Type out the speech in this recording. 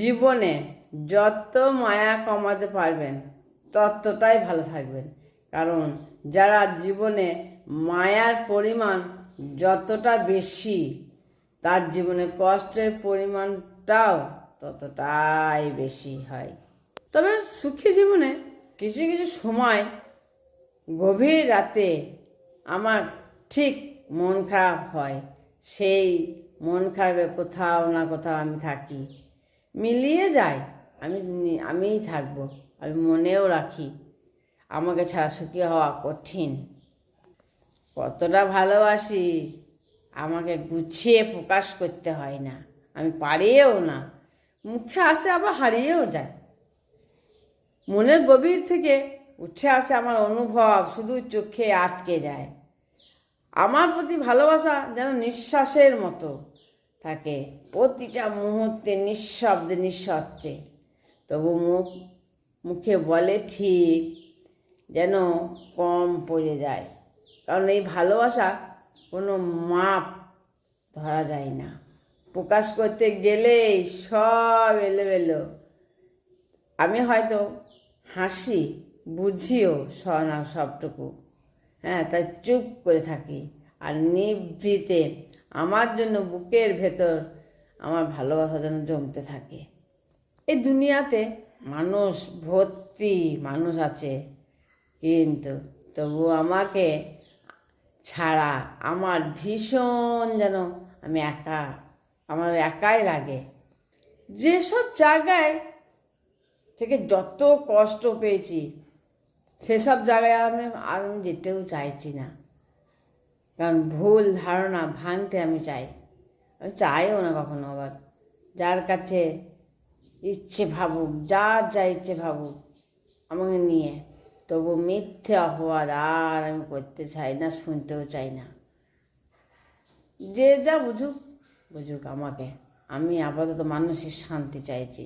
জীবনে যত মায়া কমাতে পারবেন ততটাই ভালো থাকবেন। কারণ যারা জীবনে মায়ার পরিমাণ যতটা বেশি, তার জীবনে কষ্টের পরিমাণটাও ততটাই বেশি হয়। তবে সুখী জীবনে কিছু কিছু সময় গভীর রাতে আমার ঠিক মন খারাপ হয়। সেই মন খারাপে কোথাও না কোথাও আমি থাকি, মিলিয়ে যায়। আমিই থাকবো। আমি মনেও রাখি আমাকে ছাড়া সুখী হওয়া কঠিন। কতটা ভালোবাসি আমাকে গুছিয়ে প্রকাশ করতে হয় না, আমি পারিও না। মুখে আসে আবার হারিয়েও যায়। মনের গভীর থেকে উঠে আসে আমার অনুভব, শুধু চোখে আটকে যায়। আমার প্রতি ভালোবাসা যেন নিঃশ্বাসের মতো থাকে, প্রতিটা মুহূর্তে নিঃশব্দে নিঃশব্দে। তবু মুখে বলে ঠিক, যেন কম পড়ে যায়। কারণ এই ভালোবাসা কোনো মাপ ধরা যায় না। প্রকাশ করতে গেলেই সব এলোমেলো। আমি হয়তো হাসি, বুঝিও না সবটুকু, তাই চুপ করে থাকি। আর নিভৃতে আমার জন্য বুকের ভেতর আমার ভালোবাসা যেন জমতে থাকে। এই দুনিয়াতে মানুষ ভর্তি মানুষ আছে, কিন্তু তবু আমাকে ছাড়া আমার ভীষণ যেন আমি একা, আমার একাই লাগে। যেসব জায়গায় থেকে যত কষ্ট পেয়েছি সেসব জায়গায় আমি যেতেও চাইছি না। কারণ ভুল ধারণা ভাঙতে আমি চাইও না কখনো। আবার যার কাছে ইচ্ছে ভাবুক, যা ইচ্ছে ভাবুক আমাকে নিয়ে, তবু মিথ্যে অপবাদ আর আমি করতে চাই না, শুনতেও চাই না। যে যা বুঝুক আমাকে, আমি আপাতত মানসিক শান্তি চাইছি।